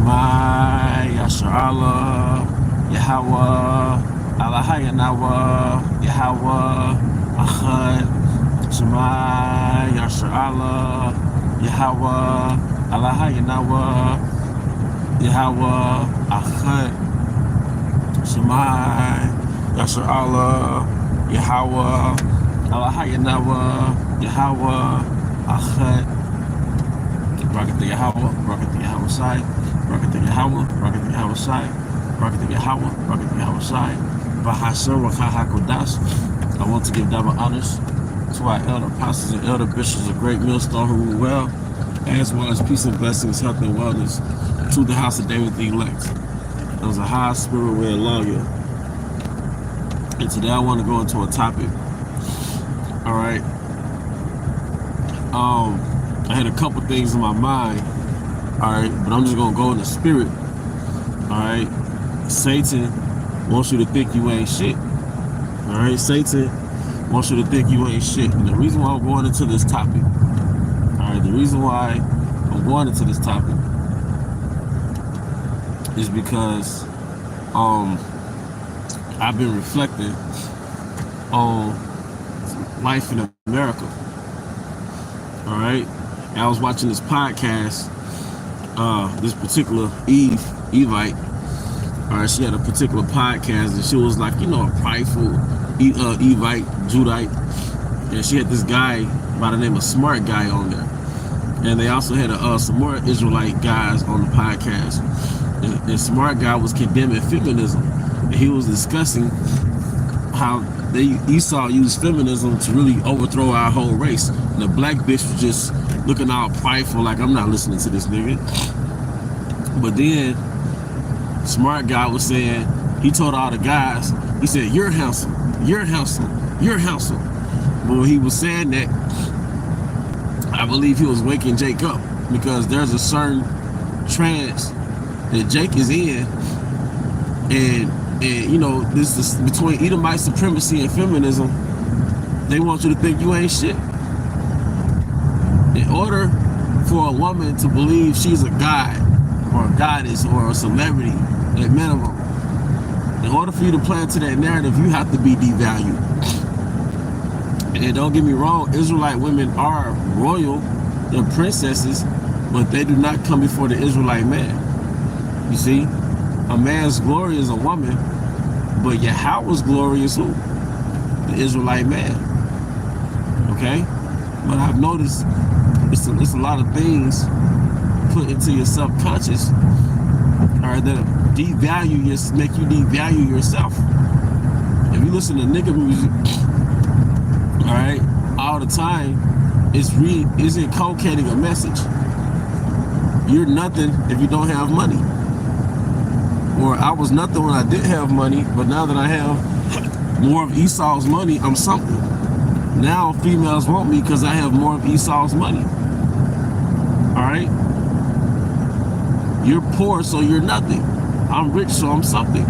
Shema Yasharallah Yahweh Allahayanawa Yahweh Achad Shema Yasharallah Yahweh Allahayanawa Yahweh Achad Shema Yasharallah Yahweh Allahayanawa Yahweh Achad Rocket the Yahweh, Rocket the Yahweh side, Rocket the Yahweh, Rocket the Yahweh side, Rocket the Yahweh, Rocket the Yahweh side. Bahasher Wakaha Kodash. I want to give double honors to our elder apostles and elder bishops of Great Millstone who rule well, as well as peace and blessings, health and wellness to the house of David the elect. That was a high spirit way lawyer. And today I want to go into a topic. All right. I had a couple things in my mind, all right, but I'm just gonna go in the spirit, all right. Satan wants you to think you ain't shit, all right. Satan wants you to think you ain't shit. And the reason why I'm going into this topic, all right, the reason why I'm going into this topic is because I've been reflecting on life in America, all right. I was watching this podcast, this particular Evite, all right, she had a particular podcast and she was like, you know, a prideful Evite, Judite, and she had this guy by the name of Smart Guy on there. And they also had some more Israelite guys on the podcast. And Smart Guy was condemning feminism. And he was discussing how Esau used feminism to really overthrow our whole race. And the black bitch was just looking all prideful, like, I'm not listening to this nigga. But then Smart Guy was saying, he told all the guys, he said, you're handsome, you're handsome, you're handsome. But when he was saying that, I believe he was waking Jake up, because there's a certain trance that Jake is in, and you know, this is between Edomite supremacy and feminism. They want you to think you ain't shit. In order for a woman to believe she's a god or a goddess or a celebrity, at minimum, in order for you to play into that narrative, you have to be devalued. And don't get me wrong, Israelite women are royal, they're princesses, but they do not come before the Israelite man. You see, a man's glory is a woman, but Yahweh's glory is who? The Israelite man. Okay? But I've noticed it's a lot of things put into your subconscious, or that devalue make you devalue yourself. If you listen to nigga music, all right, all the time, it's inculcating a message. You're nothing if you don't have money. Or I was nothing when I didn't have money, but now that I have more of Esau's money, I'm something. Now females want me because I have more of Esau's money. All right? You're poor, so you're nothing. I'm rich, so I'm something.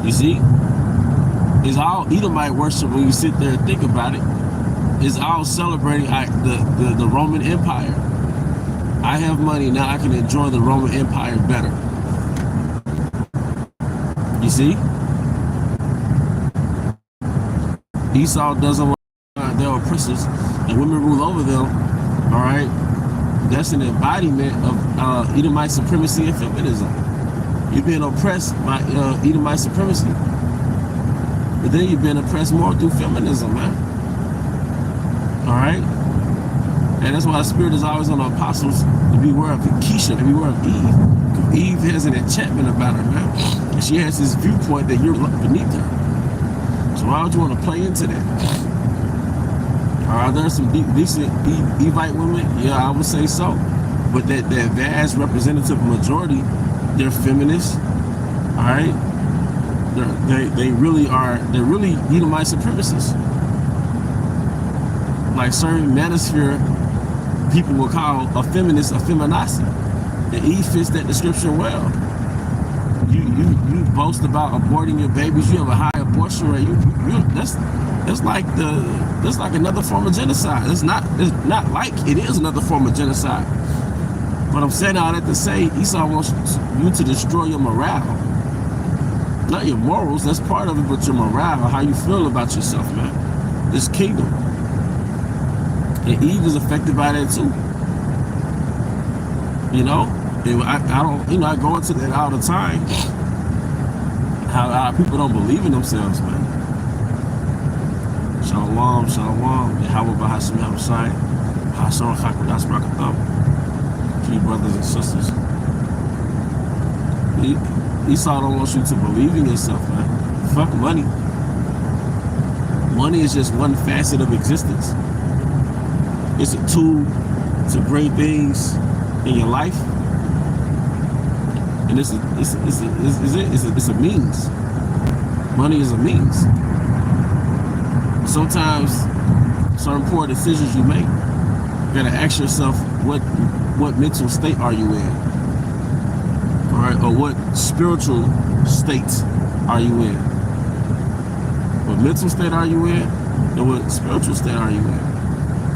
You see? It's all Edomite worship when you sit there and think about it. It's all celebrating the Roman Empire. I have money, now I can enjoy the Roman Empire better. You see? Esau doesn't want their oppressors, and women rule over them, all right? That's an embodiment of Edomite supremacy and feminism. You're being oppressed by Edomite supremacy, but then you're being oppressed more through feminism, man. All right? And that's why the spirit is always on the apostles to beware of Keisha, to beware of Eve. Because Eve has an enchantment about her, man. And she has this viewpoint that you're beneath her. So why would you want to play into that? Are there some decent Evite women? Yeah, I would say so. But that vast representative majority, they're feminists. All right? They're really Edomite supremacists. Like certain manosphere people will call a feminist a feminazi. And Eve fits that description well. You boast about aborting your babies. You have a high abortion rate. That's like another form of genocide. It's not like it is another form of genocide. But I'm saying all that to say Esau wants you to destroy your morale. Not your morals, that's part of it, but your morale, how you feel about yourself, man. This kingdom. And Eve is affected by that too. You know? And I don't, you know, I go into that all the time. How people don't believe in themselves, man. Shalom, shalom. Yahweh Bahashim Yahushai. Hashon Chakodash Brakatham. To you brothers and sisters. Esau don't want you to believe in yourself, man. Fuck money. Money is just one facet of existence. It's a tool to bring things in your life. And it's a means. Money is a means. Sometimes certain poor decisions you make, you gotta ask yourself what mental state are you in? All right, or what spiritual state are you in? What mental state are you in? And what spiritual state are you in?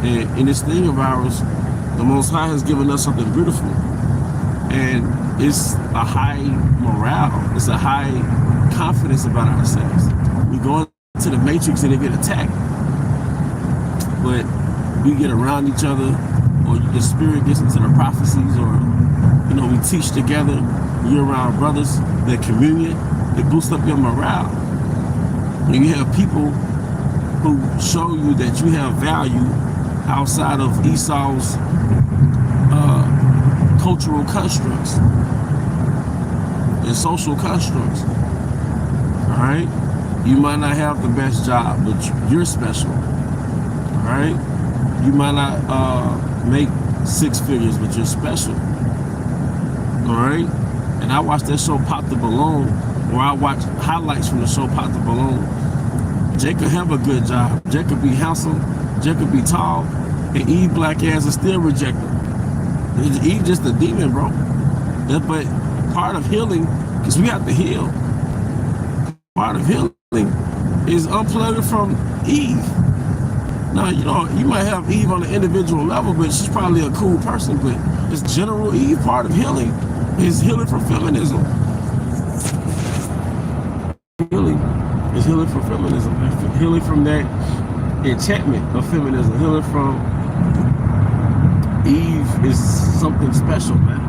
And in this thing of ours, the Most High has given us something beautiful. And it's a high morale. It's a high confidence about ourselves. We go into the matrix and they get attacked. But we get around each other, or the spirit gets into the prophecies, or, you know, we teach together. You're around brothers, that communion, it boosts up your morale. And you have people who show you that you have value outside of Esau's cultural constructs and social constructs. All right, you might not have the best job, but you're special. All right, you might not make 6 figures, but you're special. All right, and I watched that show Pop the Balloon, or I watch highlights from the show Pop the Balloon. Jake could have a good job. Jake could be handsome. Jake could be tall, and Eve black ass is still rejected. Eve just a demon, bro. But part of healing, because we have to heal. Part of healing is unplugging from Eve. Now, you know, you might have Eve on an individual level, but she's probably a cool person. But this general Eve part of healing is healing from feminism. Healing is healing from feminism. Healing from that enchantment of feminism. Healing from Eve is something special, man.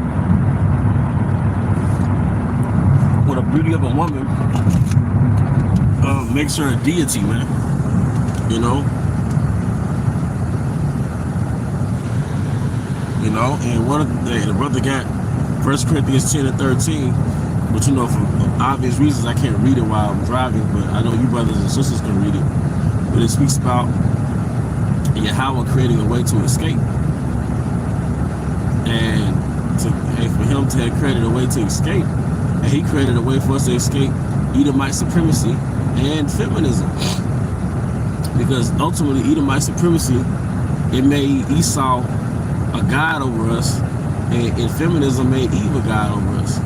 What the beauty of a woman makes her a deity, man. You know? You know, and one of the brother got 1 Corinthians 10 and 13, but you know, for obvious reasons I can't read it while I'm driving, but I know you brothers and sisters can read it. But it speaks about Yahweh creating a way to escape. And for him to have created a way to escape, and he created a way for us to escape Edomite supremacy and feminism. Because ultimately Edomite supremacy, it made Esau a god over us, and feminism made Eve a god over us.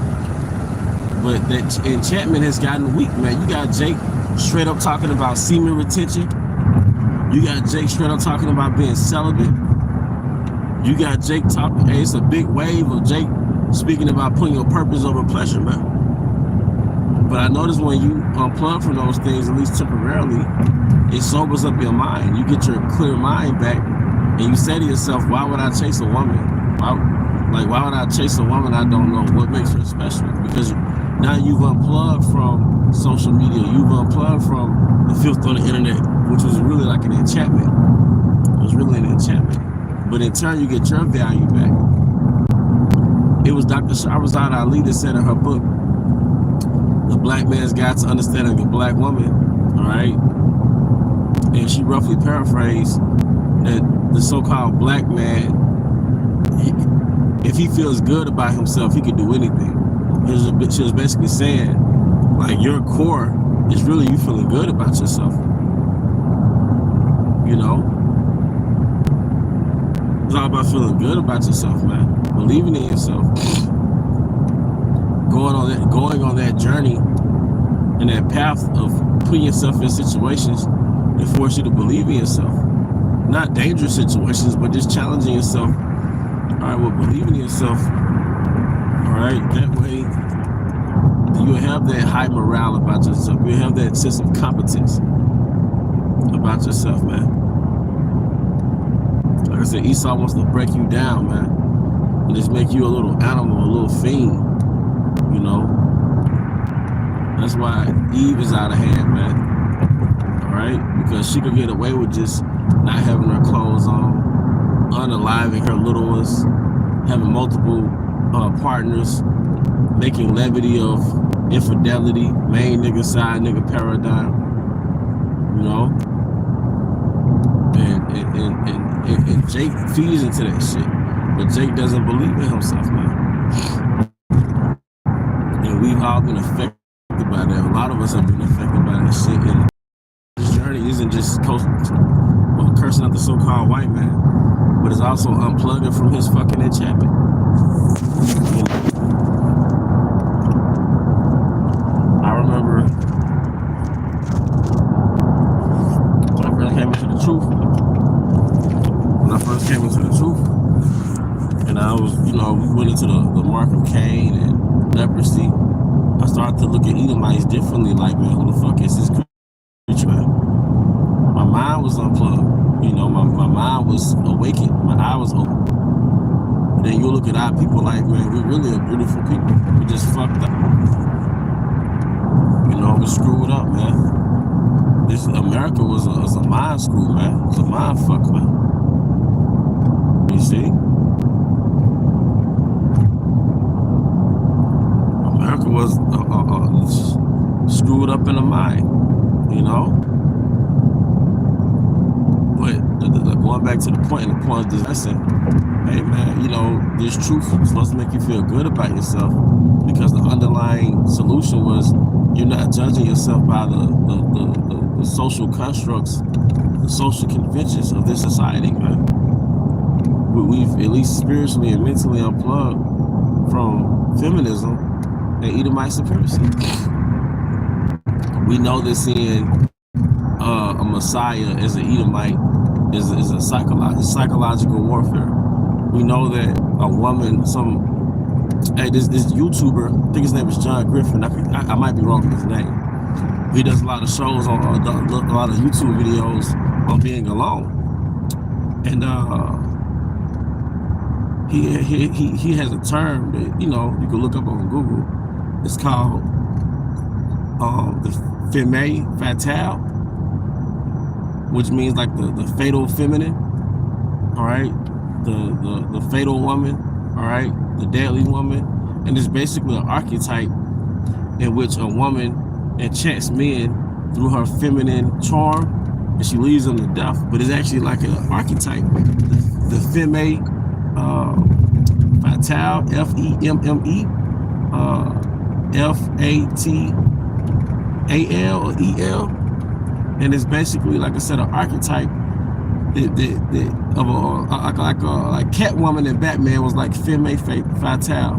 But that enchantment has gotten weak, man. You got Jake straight up talking about semen retention. You got Jake straight up talking about being celibate. You got Jake talking, hey, it's a big wave of Jake speaking about putting your purpose over pleasure, man. But I notice when you unplug from those things, at least temporarily, it sobers up your mind. You get your clear mind back, and you say to yourself, why would I chase a woman? Why would I chase a woman I don't know? What makes her special? Because now you've unplugged from social media. You've unplugged from the filth on the internet, which was really like an enchantment. It was really an enchantment. But in turn, you get your value back. It was Dr. Shahrazad Ali that said in her book, The Black Man's Guide to Understanding a Black Woman, all right? And she roughly paraphrased that the so-called black man, if he feels good about himself, he can do anything. She was basically saying, like, your core is really you feeling good about yourself. You know? It's all about feeling good about yourself, man. Believing in yourself. Going on that journey and that path of putting yourself in situations that force you to believe in yourself. Not dangerous situations, but just challenging yourself. All right, well, believe in yourself. All right, that way you'll have that high morale about yourself. You'll have that sense of competence about yourself, man. Like I said, Esau wants to break you down, man, and just make you a little animal, a little fiend, you know. That's why Eve is out of hand, man. All right, because she could get away with just not having her clothes on, unaliving her little ones, having multiple partners, making levity of infidelity, main nigga, side nigga paradigm, you know. And Jake feeds into that shit, but Jake doesn't believe in himself, man. And we've all been affected by that. A lot of us have been affected by that shit. And this journey isn't just cursing out the so-called white man, but it's also unplugging from his fucking enchantment. I remember when I first came into the truth. And I was, you know, we went into the mark of Cain and leprosy. I started to look at Edomites differently, like, man, who the fuck is this creature, man? My mind was unplugged, you know, my mind was awakened, my eye was open. But then you look at our people like, man, we're really a beautiful people. We just fucked up. You know, we screwed up, man. This America was a mind screw, man. It was a mind fuck, man. You see? America was screwed up in the mind, you know? But going back to the point, and the point of this lesson, hey man, you know, this truth is supposed to make you feel good about yourself, because the underlying solution was you're not judging yourself by the social constructs, the social conventions of this society, man. We've at least spiritually and mentally unplugged from feminism and Edomite supremacy. We know that seeing a Messiah as an Edomite is a psychological warfare. We know that a woman, this YouTuber, I think his name is John Griffin. I might be wrong with his name. He does a lot of shows on a lot of YouTube videos on being alone, and he has a term that, you know, you can look up on Google. It's called the femme fatale, which means like the fatal feminine. All right, the fatal woman. All right, the deadly woman, and it's basically an archetype in which a woman enchants men through her feminine charm, and she leads them to death. But it's actually like an archetype, the femme fatale, F-E-M-M-E, F-A-T-A-L or E-L, and it's basically, like I said, an archetype of like Catwoman and Batman was like femme fatale.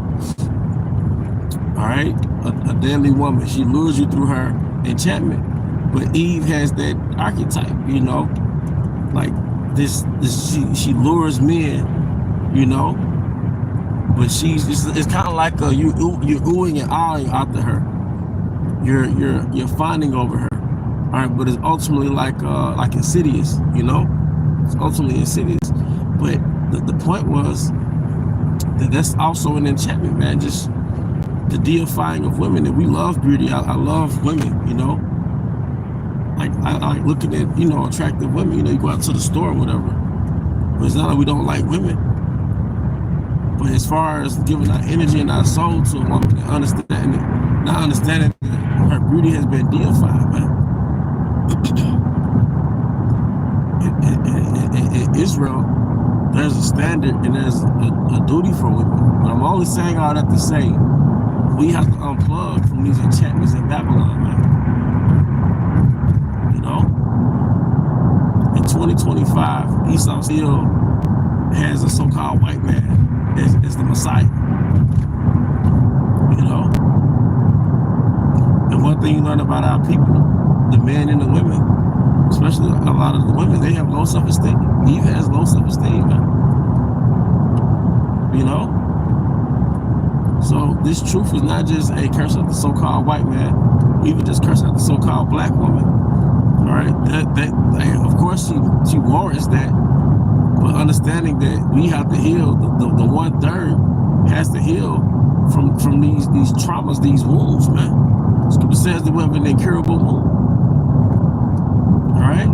All right, a deadly woman. She lures you through her enchantment. But Eve has that archetype, you know, like this she lures men, you know, but it's kind of like you're oohing and ahhing after her. You're fawning over her. All right, but it's ultimately like insidious, you know. It's ultimately insidious. But the point was that that's also an enchantment, man. Just the deifying of women. And we love beauty. I love women, you know. Like I like looking at, you know, attractive women. You know, you go out to the store or whatever. But it's not like we don't like women. But as far as giving our energy and our soul to a woman and understanding that her beauty has been deified, man. In Israel, there's a standard and there's a duty for women. But I'm only saying all that to say we have to unplug from these enchantments in Babylon, man. You know? In 2025, Esau still has a so-called white man as the Messiah. You know? And one thing you learn about our people, the men and the women, especially a lot of the women, they have low self-esteem. Eve has low self-esteem, man. you know? So this truth is not just a curse out the so-called white man, or even just curse out the so-called black woman. All right, that of course she warrants that, but understanding that we have to heal, the 1/3 has to heal from these traumas, these wounds, man. Scripture says that we have an incurable wound. All right,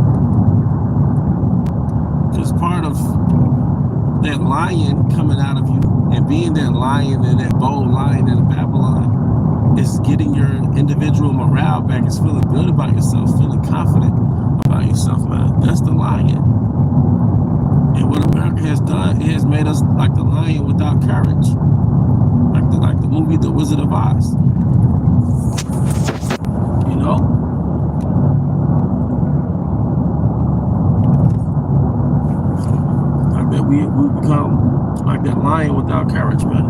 because part of that lion coming out of you and being that lion and that bold lion in Babylon is getting your individual morale back. Is feeling good about yourself, feeling confident about yourself, man. That's the lion. And what America has done, it has made us like the lion without courage, like the movie The Wizard of Oz. You know. We become like that lion without courage, man.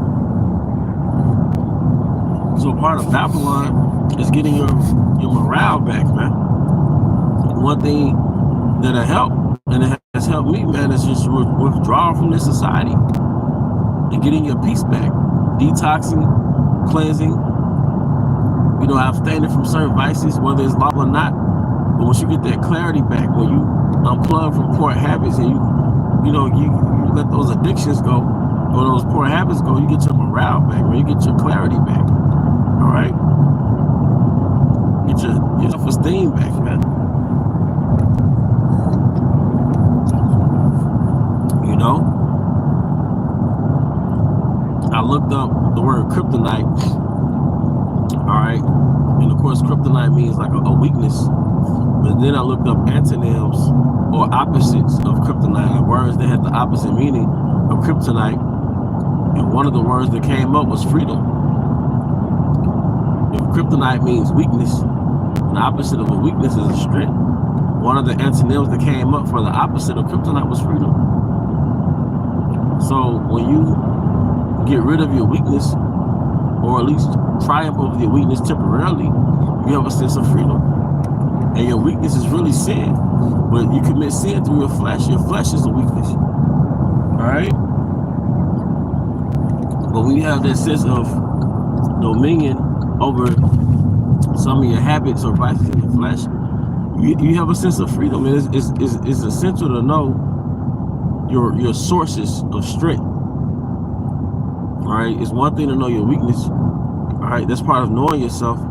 So part of Babylon is getting your morale back, man. One thing that'll help, and it has helped me, man, is just withdrawal from this society and getting your peace back, detoxing, cleansing, you know, abstaining from certain vices, whether it's law or not. But once you get that clarity back, when you unplug from poor habits and you let those addictions go or those poor habits go, you get your morale back, man. You get your clarity back. All right? Get your self-esteem back, man. You know? I looked up the word kryptonite. All right? And of course, kryptonite means like a weakness. But then I looked up antonyms or opposites of kryptonite, words that had the opposite meaning of kryptonite. And one of the words that came up was freedom. If kryptonite means weakness, the opposite of a weakness is a strength. One of the antonyms that came up for the opposite of kryptonite was freedom. So when you get rid of your weakness, or at least triumph over your weakness temporarily, you have a sense of freedom. And your weakness is really sin. But you commit sin through your flesh. Your flesh is a weakness. All right? But when you have that sense of dominion over some of your habits or vices in the flesh, you have a sense of freedom. And it's essential to know your sources of strength. All right? It's one thing to know your weakness. All right? That's part of knowing yourself.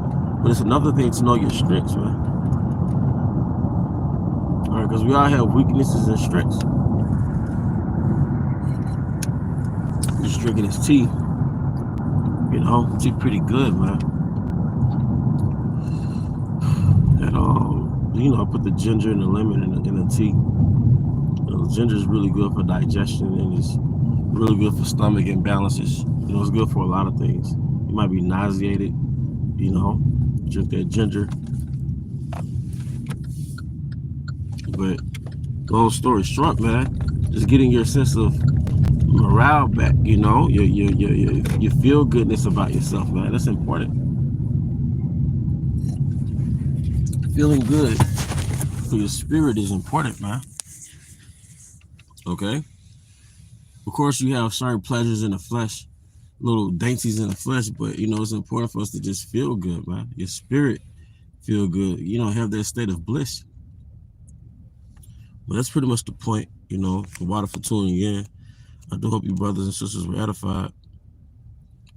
But it's another thing to know your strengths, man. Because we all have weaknesses and strengths. Just drinking his tea. You know, tea pretty good, man. And you know, I put the ginger and the lemon in the tea. You know, ginger is really good for digestion, and it's really good for stomach imbalances. You know, it's good for a lot of things. You might be nauseated, you know, drink that ginger. But long story short, man, just getting your sense of morale back, you know, your feel goodness about yourself, man. That's important. Feeling good for your spirit is important, man. Okay? Of course, you have certain pleasures in the flesh, little dainties in the flesh, but, you know, it's important for us to just feel good, man. Your spirit feel good. You know, have that state of bliss. But that's pretty much the point, you know, for water for tuning in. I do hope you brothers and sisters were edified.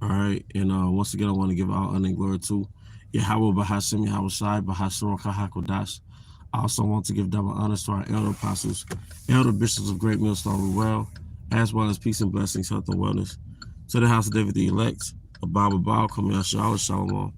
All right. And once again, I want to give all honor and glory to Yahweh Bahashim Yahweh Shai Bahashim Kahakodash. I also want to give double honors to our elder apostles, elder bishops of Great Millstone Ruel, as well as peace and blessings, health and wellness. To the house of David the elect, Abba Baal, Kamiyah Shalom.